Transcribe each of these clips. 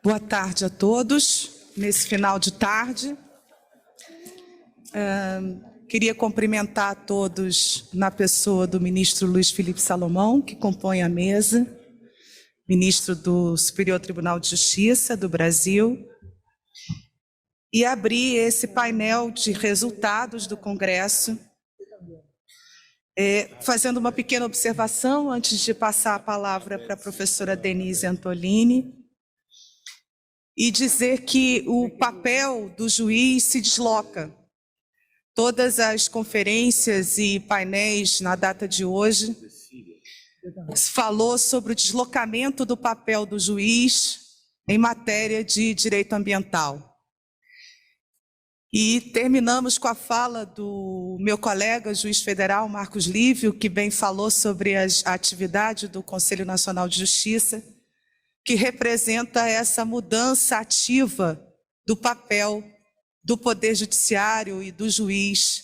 Boa tarde a todos, nesse final de tarde. Queria cumprimentar a todos na pessoa do ministro Luiz Felipe Salomão, que compõe a mesa, ministro do Superior Tribunal de Justiça do Brasil, e abrir esse painel de resultados do Congresso, fazendo uma pequena observação antes de passar a palavra para a professora Denise Antolini, e dizer que o papel do juiz se desloca. Todas as conferências e painéis na data de hoje falou sobre o deslocamento do papel do juiz em matéria de direito ambiental. E terminamos com a fala do meu colega, juiz federal, Marcos Lívio, que bem falou sobre a atividade do Conselho Nacional de Justiça, que representa essa mudança ativa do papel do Poder Judiciário e do juiz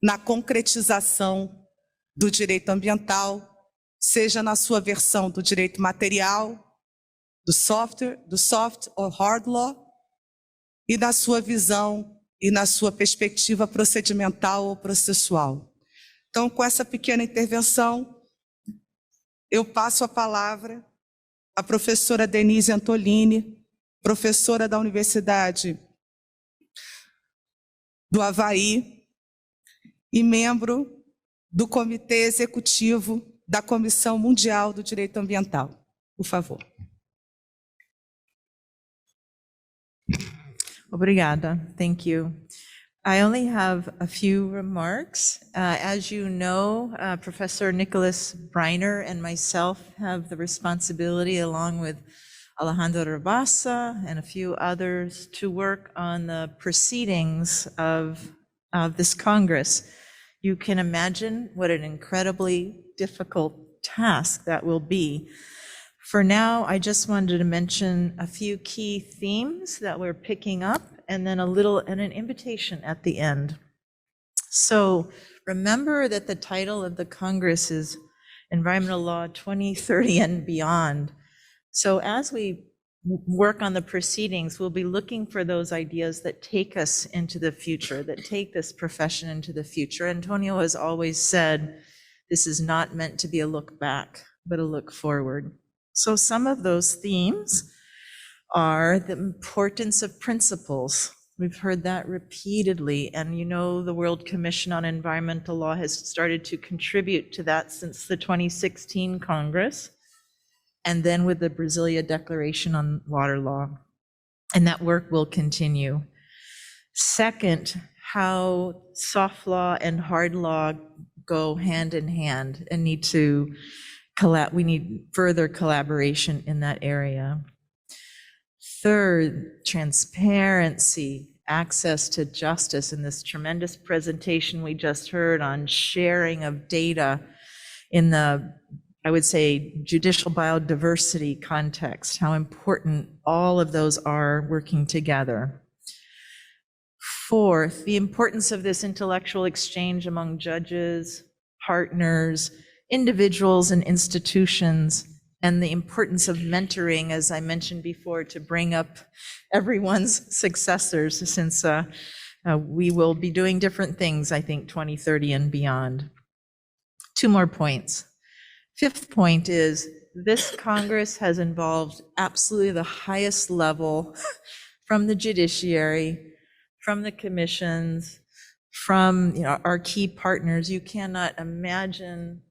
na concretização do direito ambiental, seja na sua versão do direito material, do soft ou hard law, e na sua visão e na sua perspectiva procedimental ou processual. Então, com essa pequena intervenção, eu passo a palavra à professora Denise Antolini, professora da Universidade do Havaí e membro do Comitê Executivo da Comissão Mundial do Direito Ambiental. Por favor. Obrigada. Thank you. I only have a few remarks. As you know, Professor Nicholas Breiner and myself have the responsibility, along with Alejandro Rabasa and a few others, to work on the proceedings of this Congress. You can imagine what an incredibly difficult task that will be. For now, I just wanted to mention a few key themes that we're picking up, and then an invitation at the end. So remember that the title of the Congress is Environmental Law 2030 and Beyond. So as we work on the proceedings, we'll be looking for those ideas that take us into the future, that take this profession into the future. Antonio has always said, this is not meant to be a look back, but a look forward. So some of those themes are the importance of principles. We've heard that repeatedly, and you know the World Commission on Environmental Law has started to contribute to that since the 2016 Congress, and then with the Brasilia Declaration on Water Law, and that work will continue. Second, how soft law and hard law go hand in hand and we need further collaboration in that area. Third, transparency, access to justice, in this tremendous presentation we just heard on sharing of data in the, I would say, judicial biodiversity context, how important all of those are working together. Fourth, the importance of this intellectual exchange among judges, partners, individuals and institutions, and the importance of mentoring, as I mentioned before, to bring up everyone's successors, since we will be doing different things, I think, 2030 and beyond. Two more points. Fifth point is this Congress has involved absolutely the highest level from the judiciary, from the commissions, from our key partners. You cannot imagine.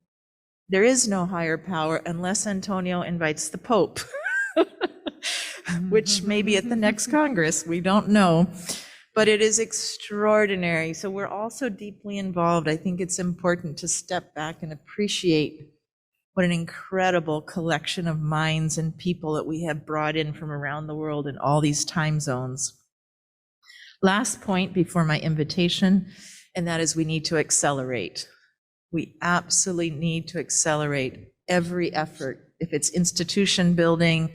There is no higher power unless Antonio invites the Pope, which may be at the next Congress, we don't know, but it is extraordinary. So we're also deeply involved. I think it's important to step back and appreciate what an incredible collection of minds and people that we have brought in from around the world in all these time zones. Last point before my invitation, and that is we need to accelerate. We absolutely need to accelerate every effort, if it's institution building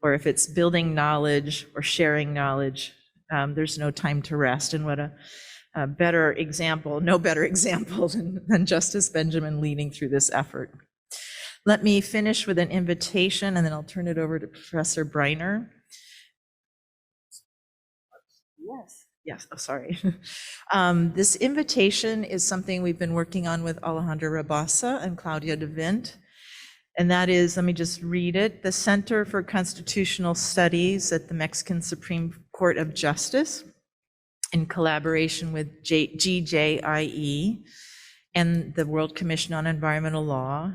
or if it's building knowledge or sharing knowledge. There's no time to rest. And what a better example, no better example than Justice Benjamin leading through this effort. Let me finish with an invitation, and then I'll turn it over to Professor Breiner. Yes, oh, sorry. This invitation is something we've been working on with Alejandra Rabasa and Claudia de Vint. And that is, let me just read it, the Center for Constitutional Studies at the Mexican Supreme Court of Justice, in collaboration with GJIE and the World Commission on Environmental Law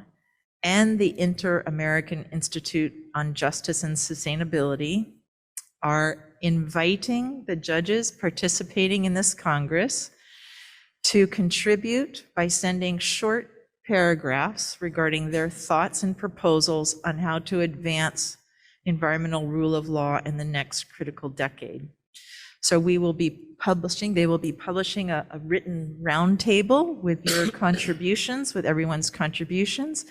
and the Inter-American Institute on Justice and Sustainability, are inviting the judges participating in this Congress to contribute by sending short paragraphs regarding their thoughts and proposals on how to advance environmental rule of law in the next critical decade. So they will be publishing a written roundtable with your contributions, with everyone's contributions,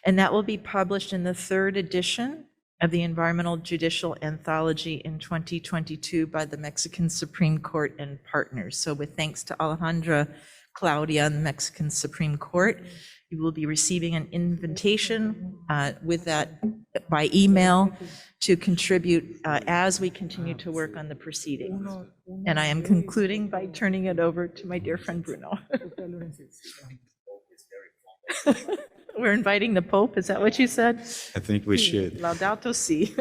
and that will be published in the 3rd edition of the Environmental Judicial Anthology in 2022 by the Mexican Supreme Court and partners. So with thanks to Alejandra, Claudia, and the Mexican Supreme Court, you will be receiving an invitation with that by email to contribute as we continue to work on the proceedings. And I am concluding by turning it over to my dear friend Bruno. We're inviting the Pope, is that what you said? I think we should. Laudato Si.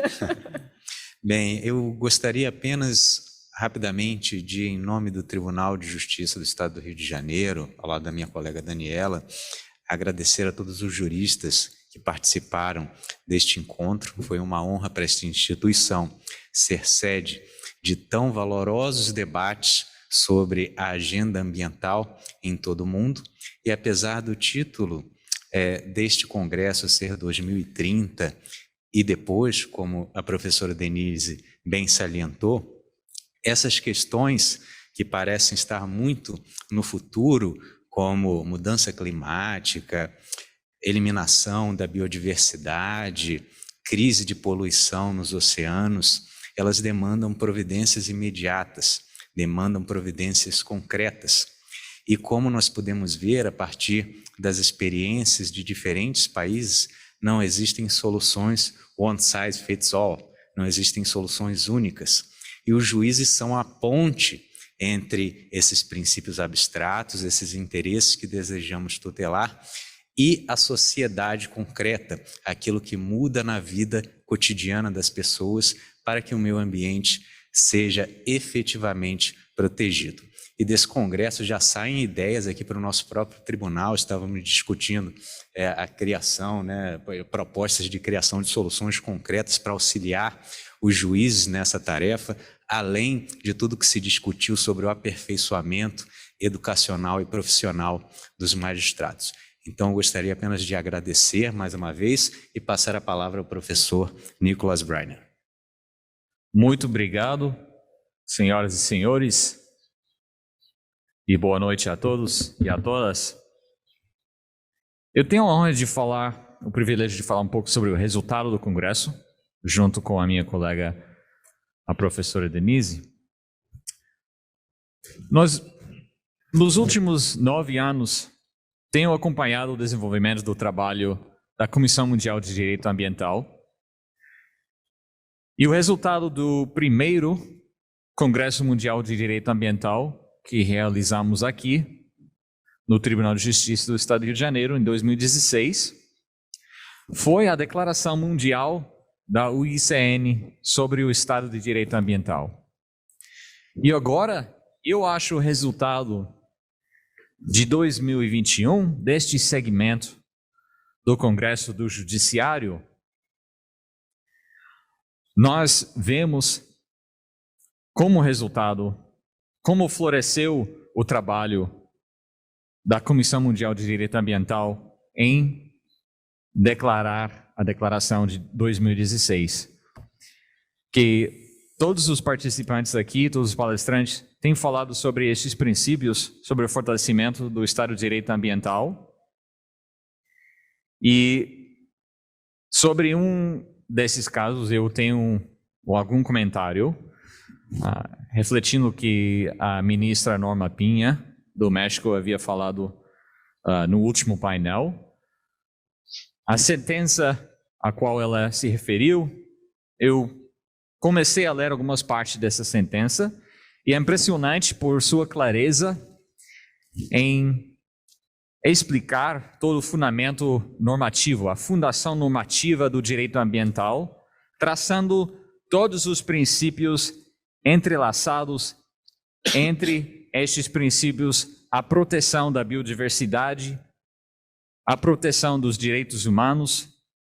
Bem, eu gostaria apenas rapidamente de, em nome do Tribunal de Justiça do Estado do Rio de Janeiro, ao lado da minha colega Daniela, agradecer a todos os juristas que participaram deste encontro. Foi uma honra para esta instituição ser sede de tão valorosos debates sobre a agenda ambiental em todo o mundo. E apesar do título deste congresso ser 2030 e depois, como a professora Denise bem salientou, essas questões que parecem estar muito no futuro, como mudança climática, eliminação da biodiversidade, crise de poluição nos oceanos, elas demandam providências imediatas, demandam providências concretas. E como nós podemos ver a partir das experiências de diferentes países, não existem soluções one size fits all, não existem soluções únicas. E os juízes são a ponte entre esses princípios abstratos, esses interesses que desejamos tutelar, e a sociedade concreta, aquilo que muda na vida cotidiana das pessoas para que o meio ambiente seja efetivamente protegido. E desse congresso já saem ideias aqui para o nosso próprio tribunal. Estávamos discutindo a criação, propostas de criação de soluções concretas para auxiliar os juízes nessa tarefa, além de tudo que se discutiu sobre o aperfeiçoamento educacional e profissional dos magistrados. Então, eu gostaria apenas de agradecer mais uma vez e passar a palavra ao professor Nicholas Breiner. Muito obrigado, senhoras e senhores. E boa noite a todos e a todas. Eu tenho a honra de falar, o privilégio de falar um pouco sobre o resultado do Congresso, junto com a minha colega, a professora Denise. Nós, nos últimos 9 anos, tenho acompanhado o desenvolvimento do trabalho da Comissão Mundial de Direito Ambiental. E o resultado do primeiro Congresso Mundial de Direito Ambiental que realizamos aqui no Tribunal de Justiça do Estado do Rio de Janeiro em 2016 foi a Declaração Mundial da UICN sobre o Estado de Direito Ambiental. E agora eu acho o resultado de 2021 deste segmento do Congresso do Judiciário, nós vemos como resultado como floresceu o trabalho da Comissão Mundial de Direito Ambiental em declarar a Declaração de 2016. Que todos os participantes aqui, todos os palestrantes, têm falado sobre esses princípios, sobre o fortalecimento do Estado de Direito Ambiental. E sobre um desses casos eu tenho algum comentário. Refletindo o que a ministra Norma Pinha, do México, havia falado no último painel. A sentença a qual ela se referiu, eu comecei a ler algumas partes dessa sentença E é impressionante por sua clareza em explicar todo o fundamento normativo, a fundação normativa do direito ambiental, traçando todos os princípios entrelaçados entre estes princípios, a proteção da biodiversidade, a proteção dos direitos humanos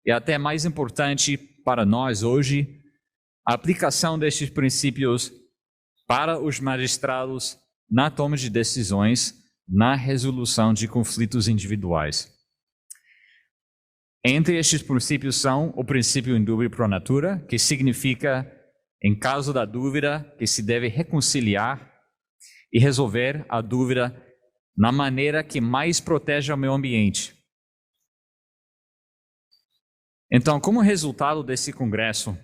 e até mais importante para nós hoje, a aplicação destes princípios para os magistrados na toma de decisões, na resolução de conflitos individuais. Entre estes princípios são o princípio indubio pro natura, que significa, em caso da dúvida, que se deve reconciliar e resolver a dúvida na maneira que mais protege o meio ambiente. Então, como resultado desse congresso,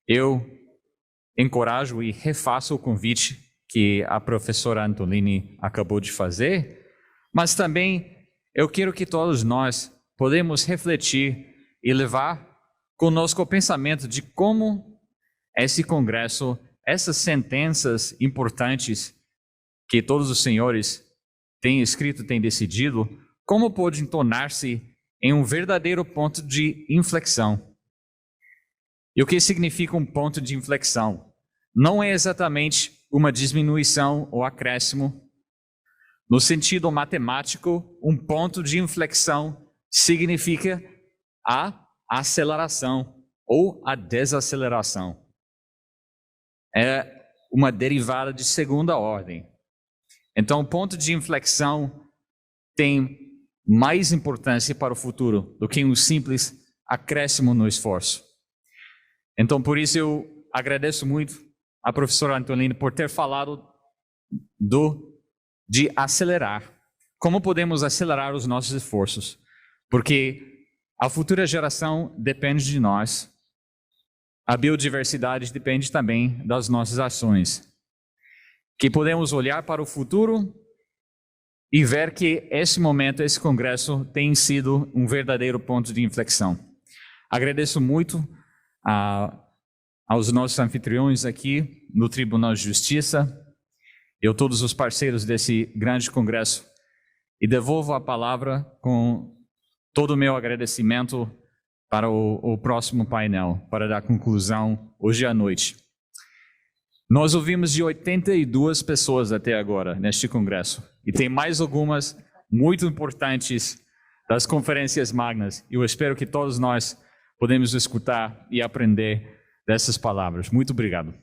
eu encorajo e refaço o convite que a professora Antolini acabou de fazer, mas também eu quero que todos nós podemos refletir e levar conosco o pensamento de como esse congresso, essas sentenças importantes que todos os senhores têm escrito, têm decidido, como podem tornar-se em um verdadeiro ponto de inflexão. E o que significa um ponto de inflexão? Não é exatamente uma diminuição ou acréscimo. No sentido matemático, um ponto de inflexão significa a aceleração ou a desaceleração. É uma derivada de segunda ordem. Então, o ponto de inflexão tem mais importância para o futuro do que um simples acréscimo no esforço. Então, por isso eu agradeço muito a professora Antolini por ter falado de acelerar. Como podemos acelerar os nossos esforços? Porque a futura geração depende de nós. A biodiversidade depende também das nossas ações. Que podemos olhar para o futuro e ver que esse momento, esse congresso tem sido um verdadeiro ponto de inflexão. Agradeço muito aos nossos anfitriões aqui no Tribunal de Justiça e a todos os parceiros desse grande congresso, e devolvo a palavra com todo o meu agradecimento para o próximo painel, para dar conclusão hoje à noite. Nós ouvimos de 82 pessoas até agora neste congresso, e tem mais algumas muito importantes das conferências magnas, e eu espero que todos nós podemos escutar e aprender dessas palavras. Muito obrigado.